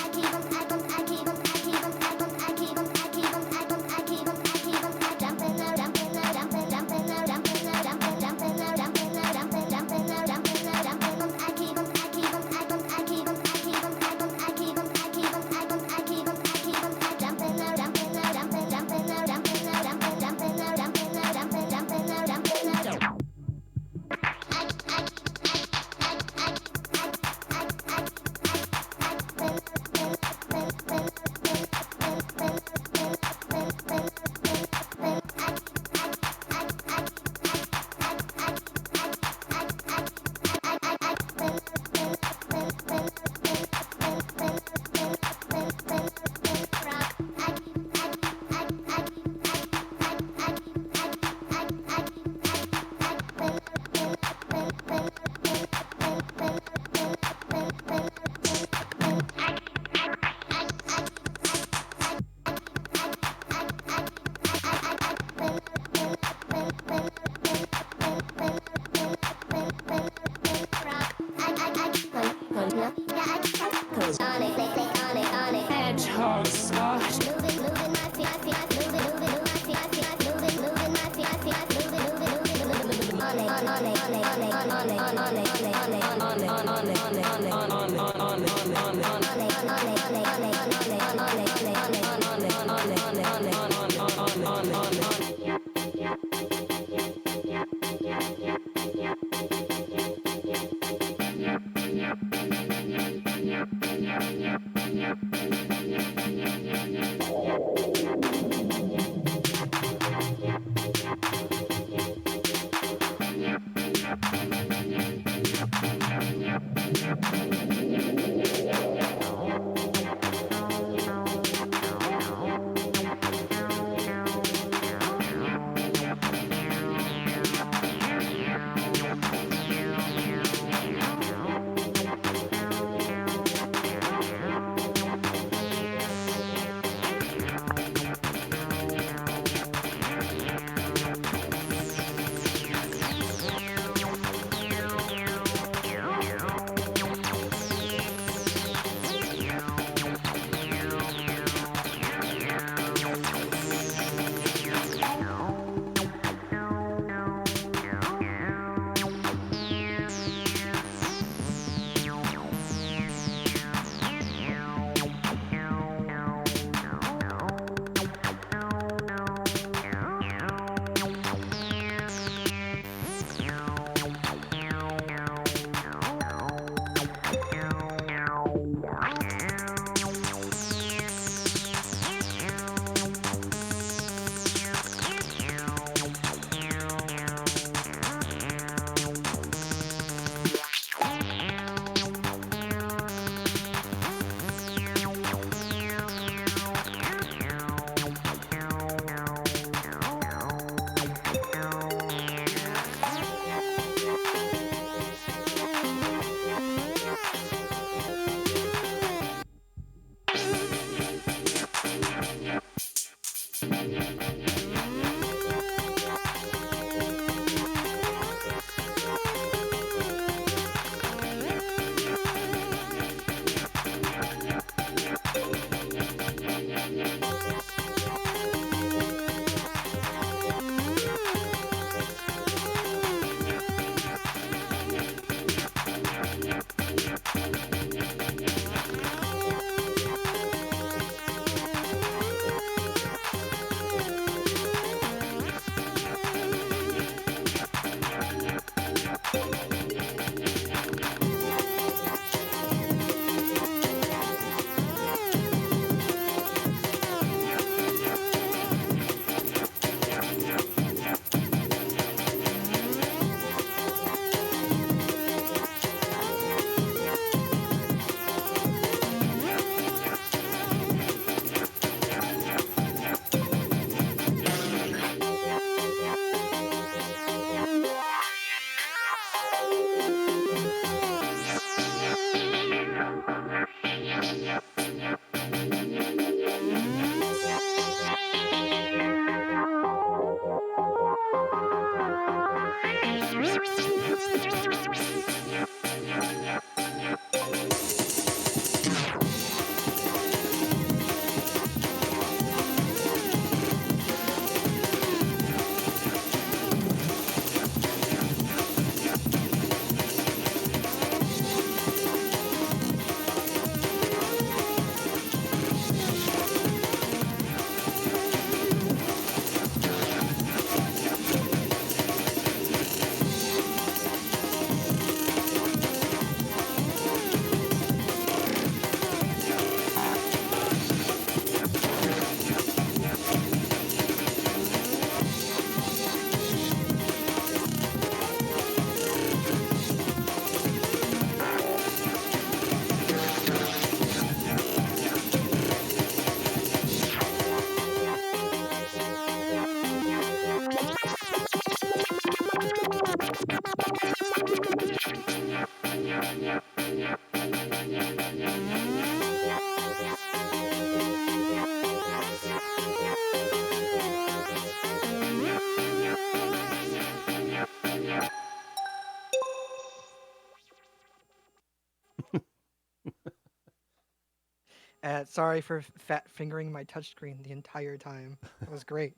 Sorry for fat fingering my touchscreen the entire time. It was great.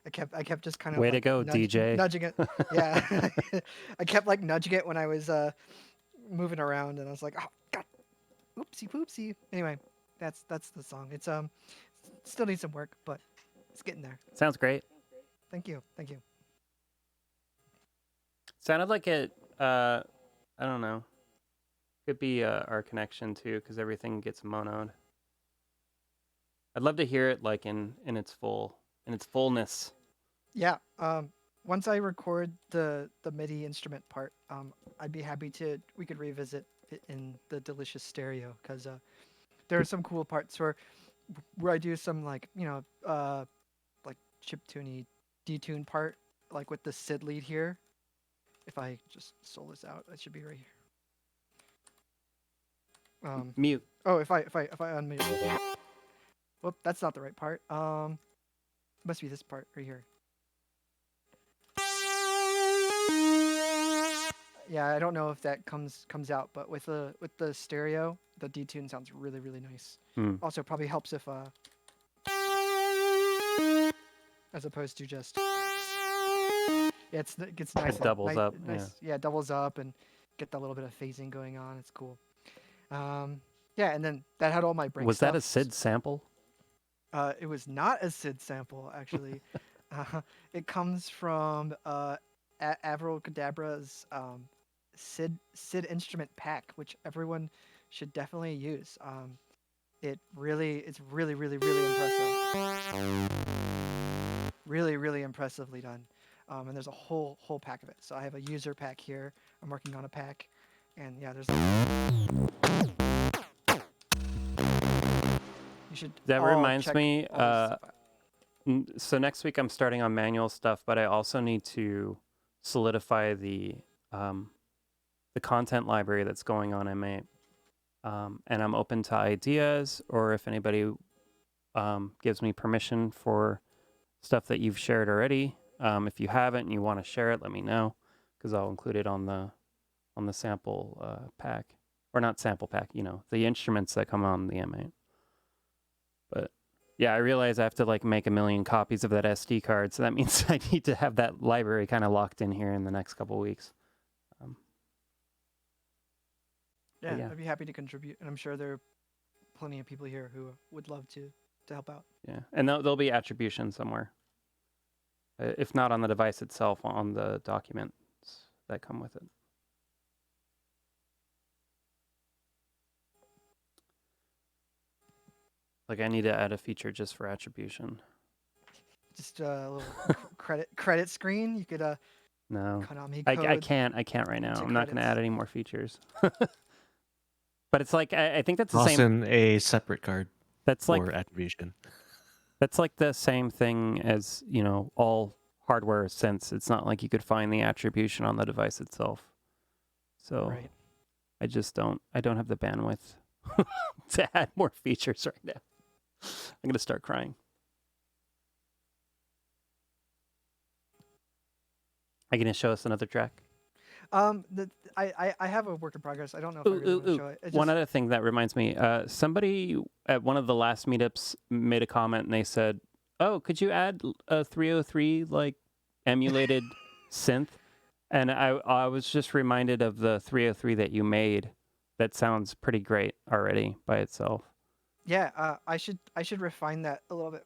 I kept just kind of Way like to go, DJ. nudging it. Yeah, I kept like nudging it when I was moving around, and I was like, oh god, oopsie poopsie. Anyway, that's the song. It's still needs some work, but it's getting there. Sounds great. Thank you, thank you. Sounded like it. I don't know. Could be our connection too, because everything gets monoed. I'd love to hear it like in its fullness. Yeah. Once I record the MIDI instrument part, I'd be happy to. We could revisit it in the delicious stereo, because there are some cool parts where I do some like like chiptune-y detune part, like with the Sid lead here. If I just soul this out, it should be right here. Mute. Oh, if I unmute. Whoop, that's not the right part. Must be this part right here. Yeah, I don't know if that comes out, but with the stereo, the detune sounds really nice. Also, probably helps if as opposed to just it gets nice. It doubles up. Nice, yeah, it doubles up and get that little bit of phasing going on. It's cool. Yeah, and then that had all my break. Was stuff. that a Sid sample? It was not a Sid sample, actually. It comes from Avrilcadabra's Sid instrument pack, which everyone should definitely use. It's really impressive. Really impressively done. And there's a whole pack of it. So I have a user pack here. I'm working on a pack, and yeah, there's. You should. That reminds me. So next week I'm starting on manual stuff, but I also need to solidify the content library that's going on M8. And I'm open to ideas, or if anybody gives me permission for stuff that you've shared already. If you haven't and you want to share it, let me know, because I'll include it on the sample pack, or not sample pack. The instruments that come on the M8. But yeah, I realize I have to like make 1 million copies of that SD card, so that means I need to have that library kind of locked in here in the next couple weeks. Yeah, I'd be happy to contribute, and I'm sure there are plenty of people here who would love to help out. Yeah, and there'll be attribution somewhere. If not on the device itself, on the documents that come with it. Like I need to add a feature just for attribution. Just a little credit screen. You could no, Konami I can't right now. I'm not going to add any more features. But it's like I think that's the same. A separate card. That's like for attribution. That's like the same thing as all hardware, since it's not like you could find the attribution on the device itself. So Right. I don't have the bandwidth to add more features right now. I'm gonna start crying. Are you gonna show us another track? I have a work in progress. I don't know if I really want to show it. One other thing that reminds me, somebody at one of the last meetups made a comment and they said, "Oh, could you add a 303 like emulated synth?" And I was just reminded of the 303 that you made. That sounds pretty great already by itself. Yeah, I should refine that a little bit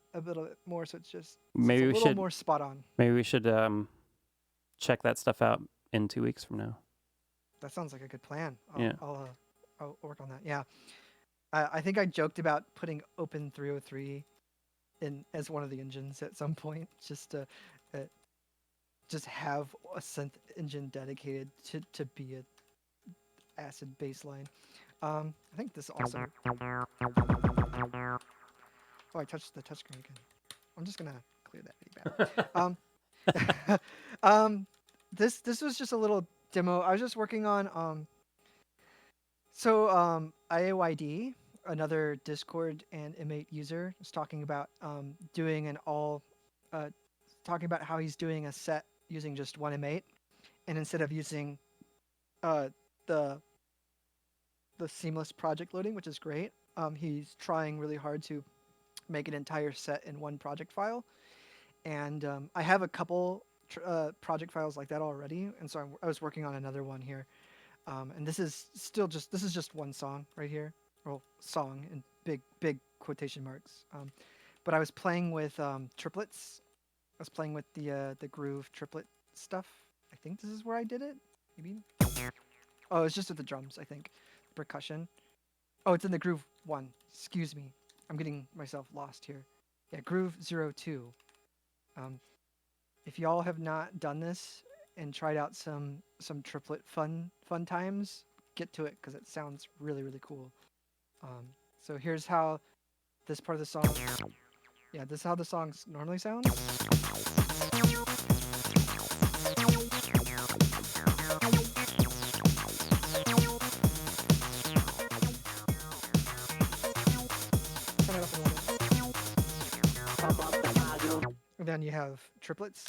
more, so it's Maybe a we little should more spot on. Maybe we should check that stuff out in 2 weeks from now. That sounds like a good plan. Yeah. I'll work on that. Yeah. I think I joked about putting Open 303 in as one of the engines at some point, just to just have a synth engine dedicated to be a acid bass line. I think this also. Oh, I touched the touchscreen again. I'm just gonna clear that really bad. This was just a little demo. I was just working on IAYD, another Discord and M8 user, is talking about doing talking about how he's doing a set using just one M8, and instead of using the seamless project loading, which is great, he's trying really hard to make an entire set in one project file. And I have a couple project files like that already, and so I was working on another one here. And this is just one song right here, well, song in big quotation marks. But I was playing with triplets. I was playing with the groove triplet stuff. I think this is where I did it. Maybe. Oh, it's just with the drums, I think. Percussion. Oh, it's in the groove 1. Excuse me. I'm getting myself lost here. Yeah, groove 02. If y'all have not done this and tried out some triplet fun times, get to it because it sounds really, really cool. So here's how this part of the song. Yeah, this is how the song normally sounds. And then you have triplets.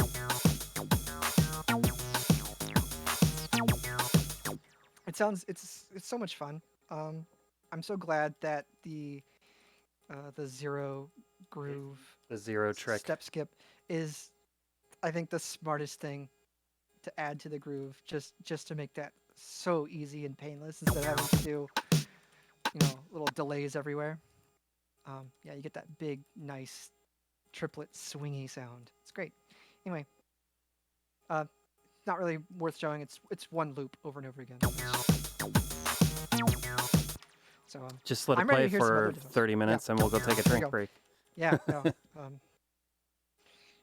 It's so much fun. I'm so glad that the zero groove, The zero trick step skip is, I think, the smartest thing to add to the groove, just to make that so easy and painless instead of having to do, little delays everywhere. Yeah, you get that big, nice triplet swingy sound. It's great. Anyway, not really worth showing. It's one loop over and over again. So just let it play for 30 minutes, and we'll go take a drink break. Yeah. No,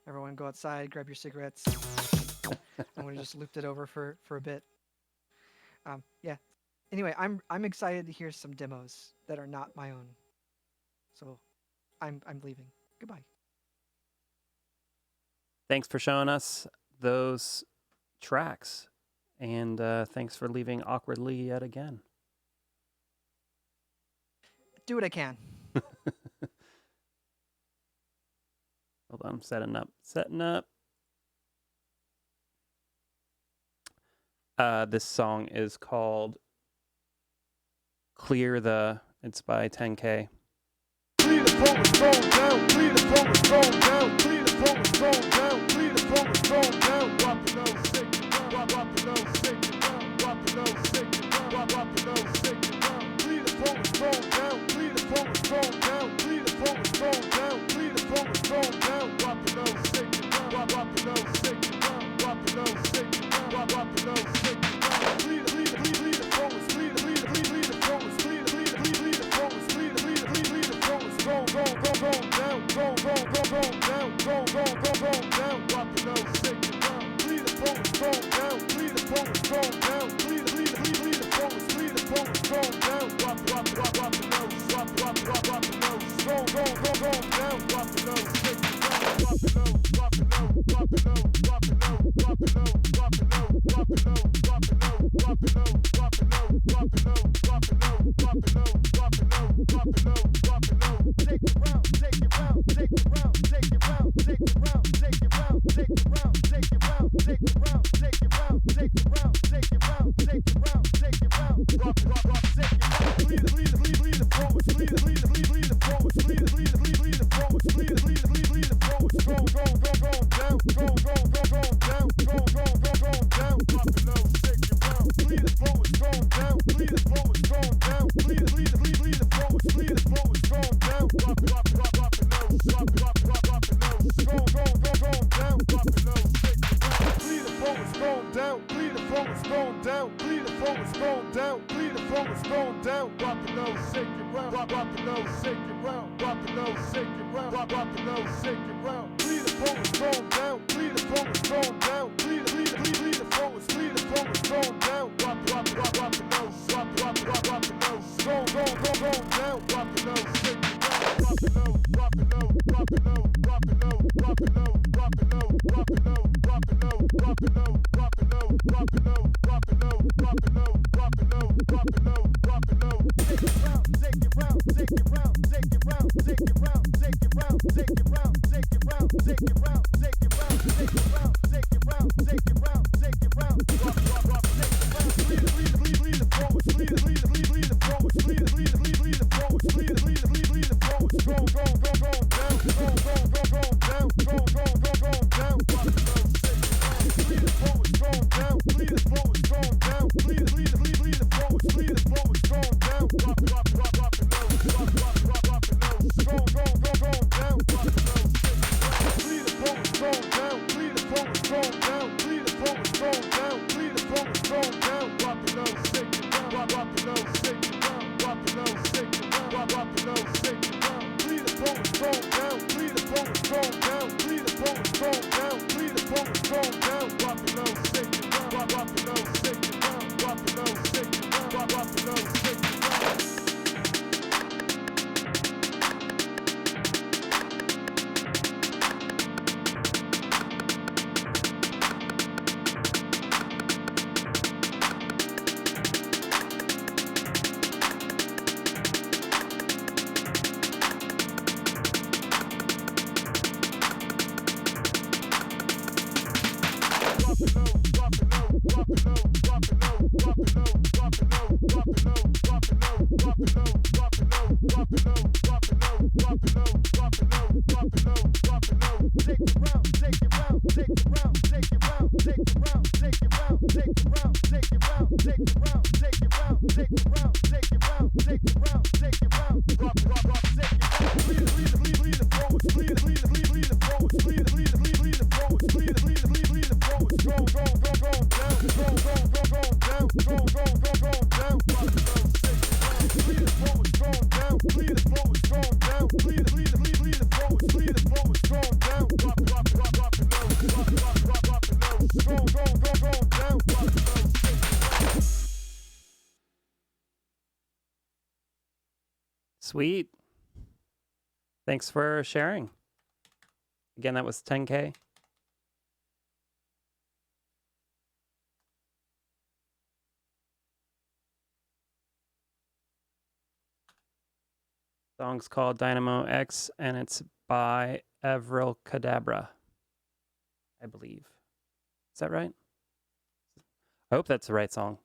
everyone go outside, grab your cigarettes. I'm gonna just loop it over for a bit. Yeah. Anyway, I'm excited to hear some demos that are not my own. So, I'm leaving. Goodbye. Thanks for showing us those tracks, and thanks for leaving awkwardly yet again. Do what I can. Hold on, I'm setting up. This song is called Clear the. It's by 10K. Clear the phone is thrown down. Clear the phone is thrown down. Clear the phone is thrown down. Clear the phone is thrown down. Drop the nose, shake it down. Drop the nose, shake it down. Drop the nose, shake it down. Drop the nose, shake it down. Clear the phone is thrown down. Clear the phone is thrown down. Clear the phone is thrown down. Clear the phone is thrown down. Drop the nose, shake it down. Drop the nose, shake it down. Drop the nose, shake it down. Drop the nose, shake it down. Clear the phone is clear the phone is clear the phone is clear the phone is go down, go down, drop the nose, shake it down. Clear the phone is thrown down, clear the phone is thrown down, clear the Sweet. Thanks for sharing. Again, that was 10K. Song's called Dynamo X, and it's by Avrilcadabra, I believe. Is that right? I hope that's the right song.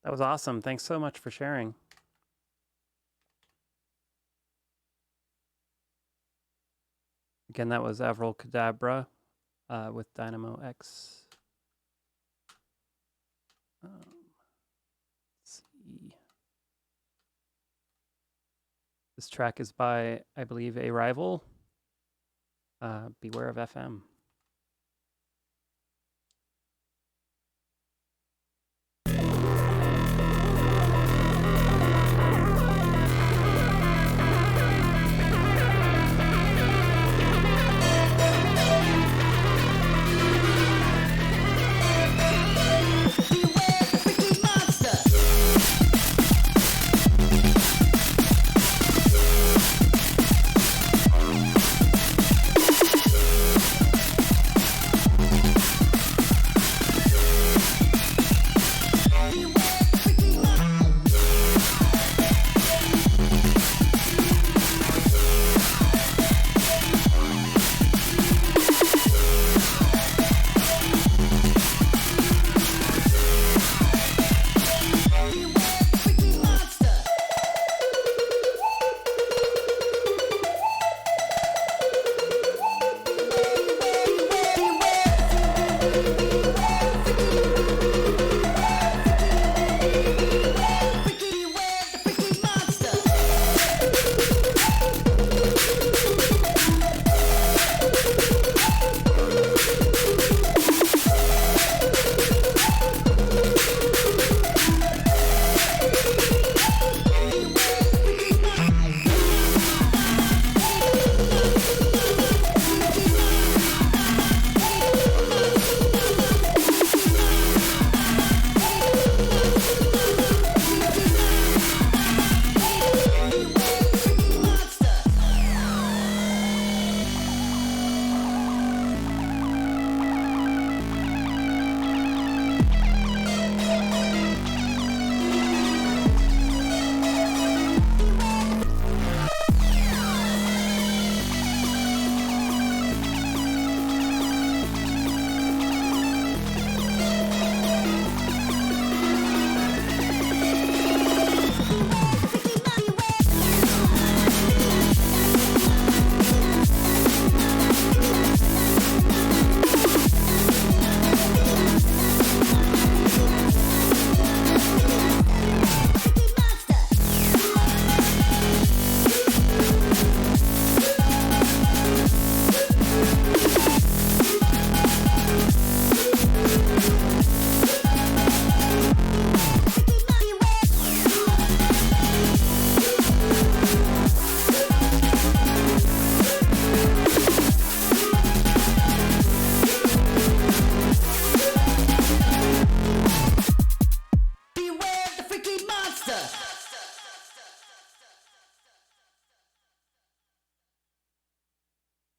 That was awesome. Thanks so much for sharing. Again, that was Avrilcadabra with Dynamo X. Let's see. This track is by, I believe, a rival. Beware of FM.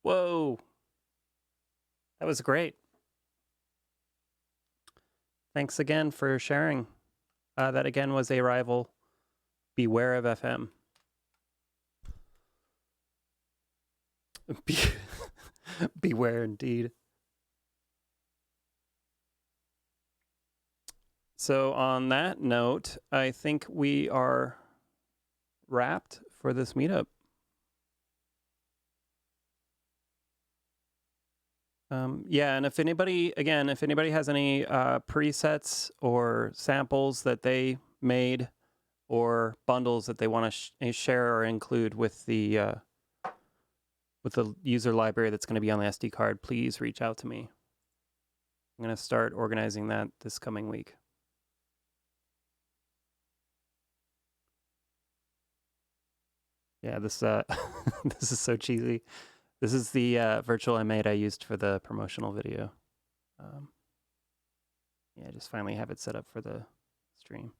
Whoa. That was great. Thanks again for sharing. That again was a rival. Beware of FM. Beware indeed. So on that note, I think we are wrapped for this meetup. Yeah, and if anybody has any presets or samples that they made or bundles that they want to share or include with the user library that's going to be on the SD card, please reach out to me. I'm going to start organizing that this coming week. Yeah, this this is so cheesy. This is the virtual M8 I used for the promotional video. Yeah, I just finally have it set up for the stream.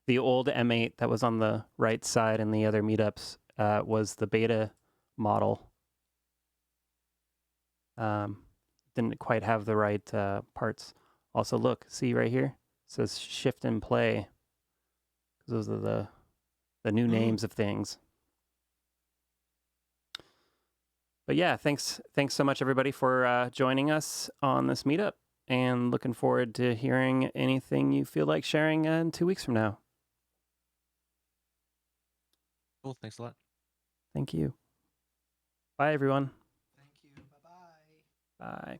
The old M8 that was on the right side in the other meetups was the beta model. Didn't quite have the right parts. Also, look, see right here? It says shift and play. Those are the new names of things. But yeah, thanks so much everybody for joining us on this meetup. and looking forward to hearing anything you feel like sharing in 2 weeks from now. Cool. Thanks a lot. Thank you. Bye, everyone. Thank you. Bye-bye. Bye.